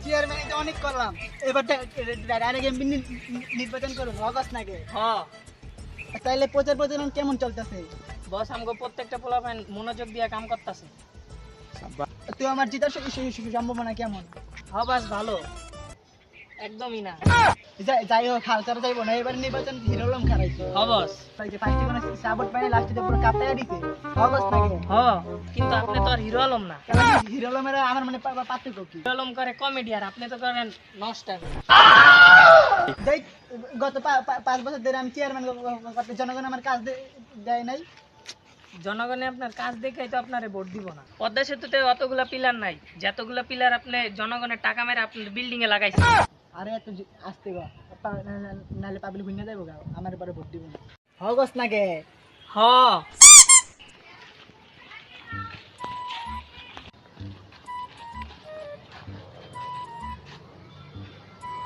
Chairman এটা অনেক করলাম, এবার ডাইরেক্ট এমপি নির্বাচন করবো অগস্ট নাকি? হ্যাঁ তাইলে প্রচার প্রচারণ কেমন চলতেছে? বস আমগো প্রত্যেকটা পোলাপান মনোযোগ দিয়ে কাম করতেছে। তুই আমার জিতার সম্ভাবনা কেমন? হ্যাঁ বস ভালো, একদমই না। যাই হোক, হাল ছাড়া যাইবো না, এবার নির্বাচন হিরোলম খারাইছে। হ্যাঁ বস, ফার্স্টে কোনো সাপোর্ট পাইনি, লাস্টে পুরো কাটাইয়া দিছে অগস্ট নাকি? হ্যাঁ কিন্তু আপনি তো আর হিরো আলম না। হিরোলমের আমার মানে পার্থক্য কি? হিরো আলম করে কমেডি আর আপনি তো করেন নষ্টামি। দেখ, গত 5 বছর ধরে আমি চেয়ারম্যান করতে, জনগণ আমার কাজ দেয় নাই। জনগণে আপনার কাজ দেখাই তো আপনারে ভোট দিব না। পদ্মা সেতুতে অতগুলা পিলার নাই, যতগুলা পিলার আপনি জনগণের টাকা মেরে আপনার বিল্ডিং এ লাগাইছেন। আরে এত আসতে গো, নাহলে পাবলিক ভুইনা যাইবো গা, আমার পরে ভোট দিব না। অগস্ট নাকি? হ্যাঁ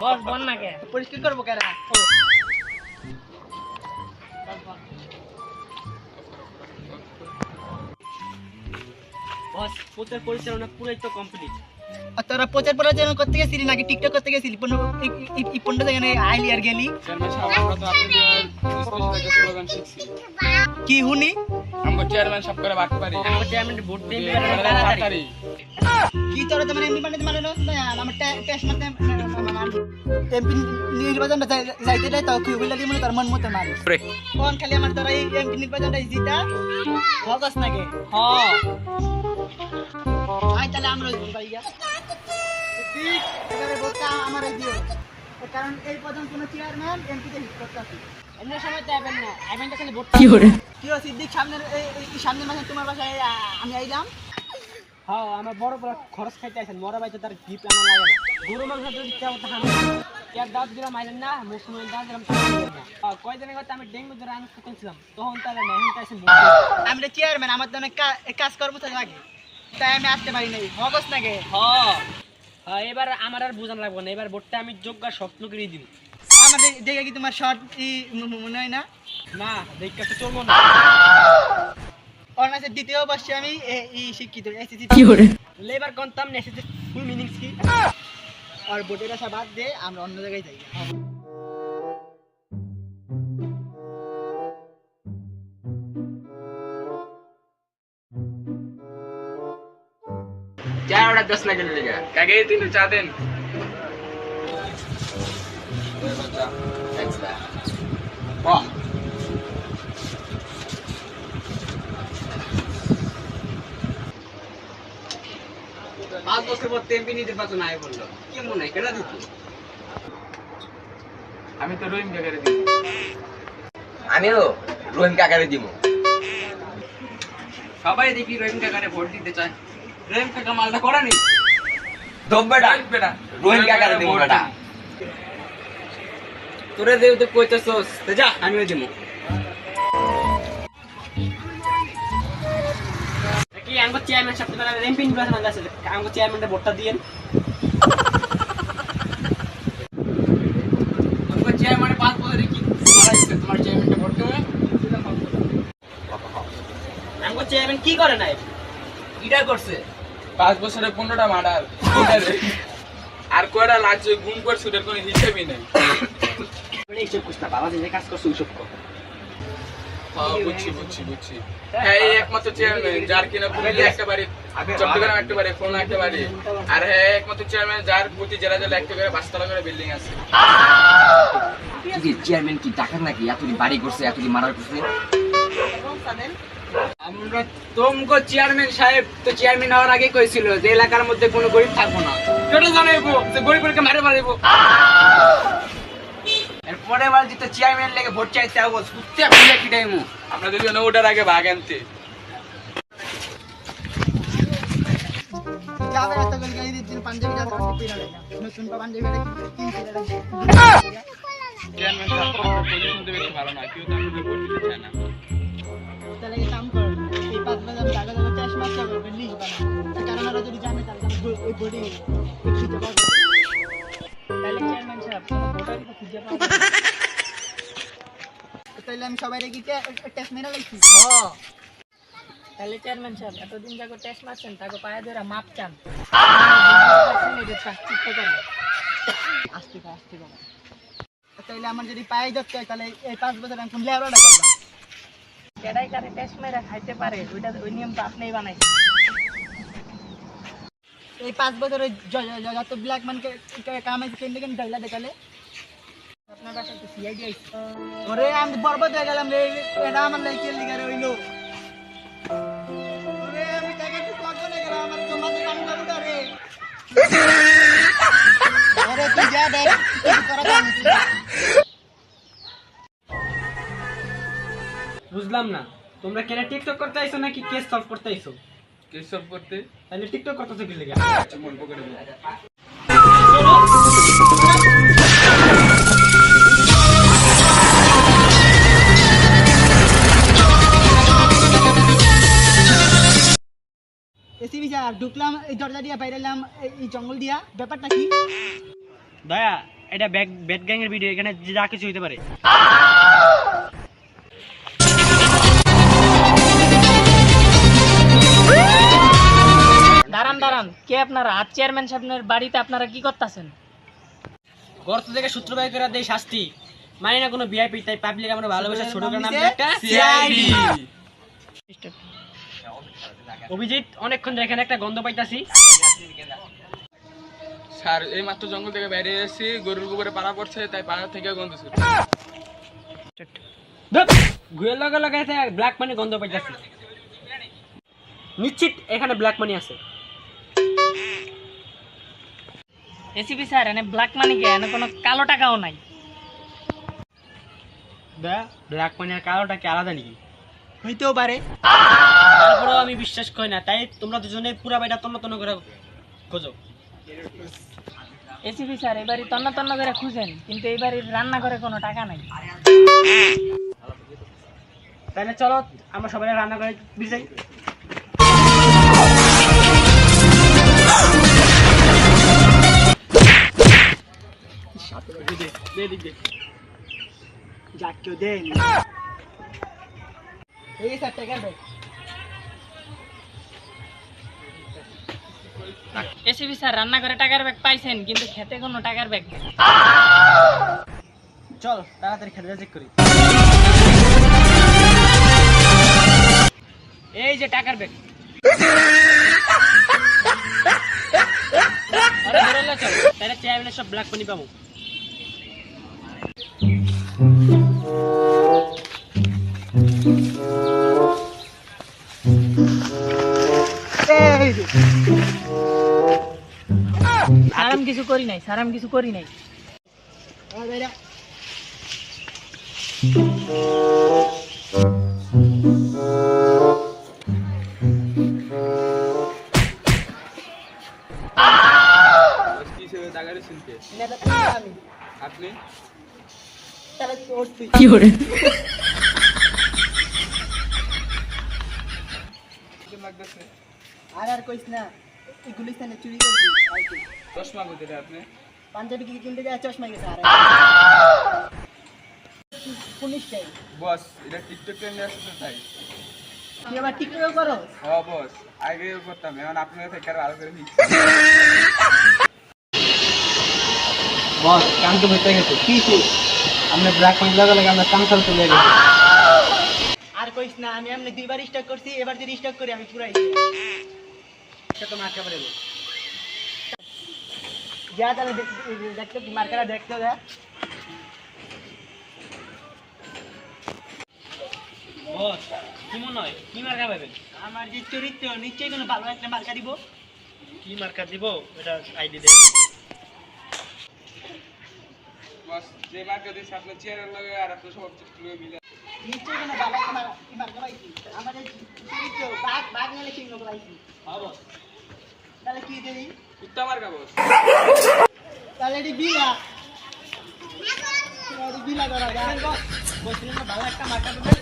বস বল না কে পরিষ্কার করবো কেরা? বস প্রচার পরিচালনা পুরাই তো কমপ্লিট। আর তোরা প্রচার প্রচারণ করতে গেছিলি নাকি টিকটক করতে গেছিলি? পনেরো জায়গায় আইলি আর গেলি কি হুনি? আমগো চেয়ারম্যান সব করে বাকি পারি, আমগো চেয়ারম্যান ভোট দিন তাড়াতাড়ি। কি তোরা তো মানে এমনি মানে না আমার টেস্ট মারতে এমপি নির্বাচনটা যাইতে দেয়, তাও কি বলে মনে তার মন মতো মারে কোন খালি আমার তোরা এই এমপি নির্বাচনটা জিতা অগস্ট নাকি? হ্যাঁ আই তাহলে আমরা ভাইয়া ঠিক এবারে ভোটটা আমারই দিও, কারণ এই পর্যন্ত কোনো চেয়ারম্যান এমপিতে হিট করতেছে। অন্য সময় তো আবেন না, আবেন তো খালি ভোট। কি সিদ্দিক সামনের মাসে তোমার বাসায় আমি আইলাম। হ্যাঁ আমার বড় বড় খরচ খাইতে আছেন, বড় ভাই তো তার গিফট আনা লাগে না। গরু মাংস যদি কেউ তাহান কেয়ার দাঁত দিলাম আইলেন না, মুসলমান দাঁত দিলাম কয়দিনের কথা আমি ডেঙ্গু ধরে আমি শুনছিলাম, তখন তাহলে না এখন তাইছেন। আমি চেয়ারম্যান, আমার তো অনেক কাজ কর্ম তো লাগে, তাই আমি আসতে পারি নাই। অগস্ট নাকি? হ্যাঁ হ্যাঁ এবার আমার আর বোঝান লাগবে না, এবার ভোটটা আমি যোগ্য স্বপ্ন করে দিব। আমার দেখে কি তোমার শর্ট মনে হয় না? না দেখতে তো চলবো না। অনার্সের দ্বিতীয় বর্ষে আমি শিক্ষিত এসএসসি লেবার কনতাম নেসেসিটি ফুল মিনিংস কি? আর ভোটের আশা বাদ দিয়ে আমরা অন্য জায়গায় যাই। চা অর্ডার 10 লাখ এর লিগা কাকে 3 চা দেন। বাহ 5 বছর পর এমপি নির্বাচন আয় বললো, কি মনে হয় কেনা দিত? আমি তো রহিম কাকারে দিই। আমিও রহিম কাকারে দিব। সবাই দেখি রহিম কাকারে ভোট দিতে চায়, রহিম কাকা মালটা করা নেই। দব্বেটা বেটা রহিম কাকারে দিব বেটা। তোরে দেব তো কইতেছস, তে যা আমিও দিব। কি আমগো চেয়ারম্যান সাহেব তোমার এমপি নির্বাচন আছে, আমগো চেয়ারম্যানের ভোটটা দিয়েন। তোর চেয়ারম্যান 5 বছরে কি মারাইছে, তোমার চেয়ারম্যানটা ভোট দেবে? আমগো চেয়ারম্যান কি করে নাই? কিটা করছে? 5 বছরে 15টা মার্ডার আর কয়টা লাগছে গুম করে সুদের কোনো হিসাবই নেই। এইসব কুস্তা বাবা যে কাজ করছে ওইসব কর। বুঝছি হ্যাঁ এই একমাত্র চেয়ারম্যান যার কিনা পুরুলিয়া একটা বাড়ি, চট্টগ্রাম একটা বাড়ি, খুলনা একটা বাড়ি, আর হ্যাঁ একমাত্র চেয়ারম্যান যার প্রতি জেলা জেলা একটা করে 5 তলা করে বিল্ডিং আছে। কি চেয়ারম্যান কি টাকার নাকি এতটি বাড়ি করছে, এতটি মারার করছে? আমরা তোমগো চেয়ারম্যান সাহেব তো চেয়ারম্যান হওয়ার আগে কইছিল যে এলাকার মধ্যে কোনো গরিব থাকবো না, এটা জানাইবো যে গরিবকে মারে মারিবো। এরপরে বার যেটা চেয়ারম্যান লেগে ভোট চাইতে যাবো সুত্তে ফেলে কিটাইমু। আমরা যদি ওটার আগে ভাগ আনতে যাবে এত করে গাড়ি দিতে পাঞ্জাবি যাবে পিরা লাগা নতুন পাঞ্জাবি লাগে 3 পিরা লাগে। চেয়ারম্যান সাহেব পজিশন তো বেশি ভালো না, কেউ তো আমাকে ভোট দিতে চায় না। তাহলে কি কাম করো, এই 5 বছর টাকা দাও ক্যাশ মাছ করবে লিস্ট বানাও, কারণ ওরা যদি জানে তাহলে ওই বডি খুঁজে পাবে। তাহলে চেয়ারম্যান সাহেব ভোটারই তো খুঁজে পাবো। তাহলে আমি সবাই রেখে টেস্ট মেরে লাইছি। তাহলে চেয়ারম্যান সাহেব এতদিন যাকে টেস্ট মারছেন তাকে পায়ে ধরে মাপ চান। তাইলে আমার যদি পায়ে ধরতে হয় তাহলে এই 5 বছর আমি কোন লেবারটা করলাম? কেডাই কারে টেস্ট মেরে খাইতে পারে ওই নিয়ম তো আপনিই বানাইছেন। এই 5 বছরে যত ব্ল্যাক ম্যান কামাইছে কেন ঢাইলা দেখালে আপনার বাসায় তো সিআইডি আইছে। ওরে আমি বরবাদ হয়ে গেলাম রে, এটা আমার লাগে কে লিগারে হইলো। ওরে আমি টাকা তো পাগল হয়ে গেলাম, আমার জমা তো কাম করু না রে। ওরে তুই যা দেখ কি করা জানিস। বুঝলাম না, তোমরা কেন টিকটক করতে আইছো নাকি কেস সলভ করতে আইছো? কেস সলভ করতে তাহলে টিকটক করতেছো কি লাগে? আচ্ছা মন পকেটে দিই। এসিবি স্যার ঢুকলাম এই দরজা দিয়া বাইরে এলাম এই জঙ্গল দিয়া, ব্যাপারটা কি? দয়া, এটা ব্যাড গ্যাং এর ভিডিও, এখানে যা কিছু হইতে পারে। দাঁড়ান, কে আপনারা? আর চেয়ারম্যান সাহেবের বাড়িতে আপনারা কি করতেছেন? গর্ত থেকে সূত্র বাই করে দেয় শাস্তি, মানে না কোনো ভিআইপি, তাই পাবলিক আমরা ভালোবাসা ছোট করে নাম একটা সিআইডি। অভিজিৎ, অনেকক্ষণ ধরে এখানে একটা গন্ধ পাইতাছি। স্যার এই মাত্র জঙ্গল থেকে বাইরে এসেছি, গরুর গোবরে পাড়া পড়ছে, তাই পাড়া থেকে গন্ধ ছিল। ঘুরে লগে লগে ব্ল্যাক মানি গন্ধ পাইতাছি। নিশ্চিত এখানে ব্ল্যাক মানি আছে। এসিপি স্যার, এনে ব্ল্যাক মানি কে? এনে কোনো কালো টাকাও নাই। দয়া, ব্ল্যাক মানি আর কালোটা কি আলাদা নাকি? হইতেও পারে। তারপরেও আমি বিশ্বাস করি না, তাই তোমরা দুজনে পুরা বাড়িটা তন্ন তন্ন করে খোঁজো। এসিপি স্যার, এবারই তন্ন তন্ন করে খুঁজেন, কিন্তু এইবারই রান্না করে কোনো টাকা নাই। তাহলে চলো আমরা সবাই রান্না করে যাই। যাক কেউ দেয়নি। এই স্যার টাকার ব্যাগ। এসিপি স্যার, রান্না করে টাকার ব্যাগ পাইছেন, কিন্তু খেতে কোনো টাকার ব্যাগ নেই। চল তাড়াতাড়ি খেতে চেক করি। এই যে টাকার ব্যাগ। আরে ধরলে চল, তাহলে চেয়ারম্যানের সব ব্ল্যাক মানি পাবো। স্যার আমি কিছু করি নাই, স্যার আমি কিছু করি নাই। কি হিসেবে টাকাটা শুনতে আমি আপনি তাহলে তোর তুই কি করে? কেমন লাগতেছে? আর কইস না, এই গুলিস্তানে চুরি করছি। চশমা কোথায় আপনি? পাঞ্জাবি কি কিনতে যায় চশমা গেছে। আর পুলিশ চাই। বস এটা টিকটক ট্রেন্ডে আসছে তাই। তুই আবার টিকটক করো? হ্যাঁ বস, আগে করতাম, এখন আপনার থেকে আরো ভালো করে শিখছি। বস, কাম তো হইতে গেছে। কি আমরা ব্ল্যাক মানি লাগা লাগে আমরা কামসাল চলে গেছি। আর কইস না, আমি এমনি 2 বার স্টক করছি, এবার যদি স্টক করি আমি পুরাই সে তো মার খাবার দেবো। যা তাহলে দেখতে মার্কারা দেখতে যা। বস, কি মনে হয় কি মার্কা পাবেন? আমার যে চরিত্র নিশ্চয়ই কোনো ভালো একটা মার্কা দিব। কি মার্কা দিব এটা আইডি দেন। বস যে মার্কেট দিচ্ছে আপনার চেয়ারের লগে আর আপনার সব কিছু মিলে নিশ্চয়ই কোনো ভালো একটা মার্কা পাইছি। আমাদের চরিত্র বাঘ নিলে সিংহ পাইছি। হ্যাঁ বস। তাহলে কি দেবি? কুত্তা মার্কা বস। তাহলে এটি বিলা বিলা করা যায়। বলছিলেন না ভালো একটা মার্কা দেবেন?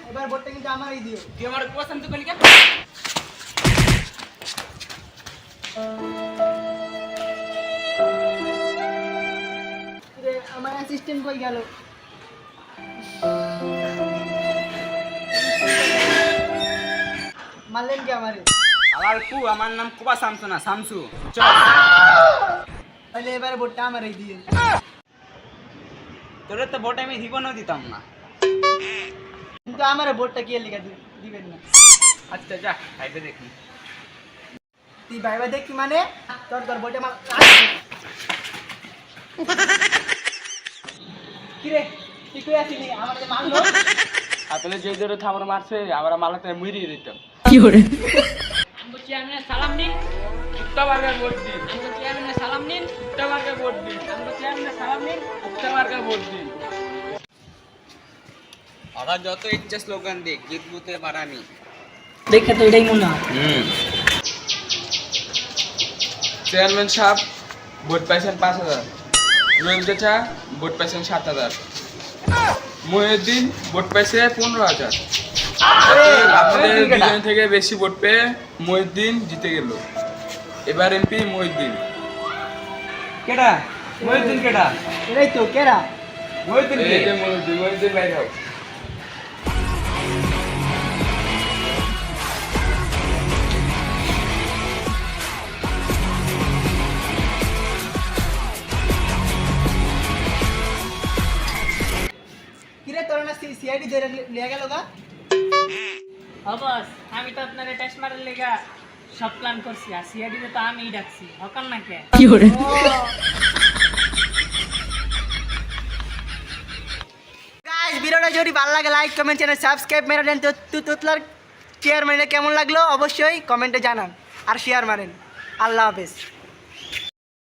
এবার ভোটটা কিন্তু আমারই দিও। তুই আমার পছন্দ করলি কেন? চেয়ারম্যান কই গেল? মারলেন কি আমারে? আমার নাম কুবা শামসু না, শামসু। তাহলে এবারে ভোটটা আমারই দিয়ে। তোরে তো ভোট আমি জীবনও দিতাম না। কিন্তু আমারে ভোটটা কি লিখা দিবেন না? আচ্ছা যা খাইতে দেখি। তুই ভাইবা দেখি মানে তোর ভোটে কিরে তুই কই আসিনি? আমাকে মারলো। আসলে যে জোরে থামর মারছে আমরা মালাতে মুড়িয়ে দিতাম। আমগো চেয়ারম্যানের সালাম নিন, উত্তরবার্গের ভোট দিন, আমগো চেয়ারম্যানের সালাম নিন, উত্তরবার্গের ভোট দিন, আমগো চেয়ারম্যানের সালাম নিন। উত্তরবার্গের ভোট দিন। ওরা যত ইচ্ছা স্লোগান দিক, জিতবো তো এবার আমি। দেখে তো এটাই মনে হয়। চেয়ারম্যান সাহেব ভোট পাইছেন 5,000, রহিম চাচা ভোট পাইছেন 7,000, মহিউদ্দিন ভোট পাইছে 15,000। আপনাদের দুজন থেকে বেশি ভোট পেয়ে মহিউদ্দিন জিতে গেল। এবার এমপি মহিউদ্দিন। কেডা? মহিউদ্দিন কেডা? এটাই তো কেরা? মহিউদ্দিন কে? এই যে মহিউদ্দিন, মহিউদ্দিন বাইরে হোক। কিরে তোর না সিআইডি ধরে নিয়ে গেল গা? বস আমি তো আপনার টেস্ট মারার লেগা সব প্ল্যান করছি, আর সিআইডিতে তো আমিই ডাকছি, হকার না কে? গাইস ভিডিওটা যদি ভালো লাগে লাইক কমেন্ট চ্যানেল সাবস্ক্রাইব মেরে দেন। তো তুতলার চেয়ারম্যানে কেমন লাগলো অবশ্যই কমেন্টে জানান আর শেয়ার মারেন। আল্লাহ হাফেজ।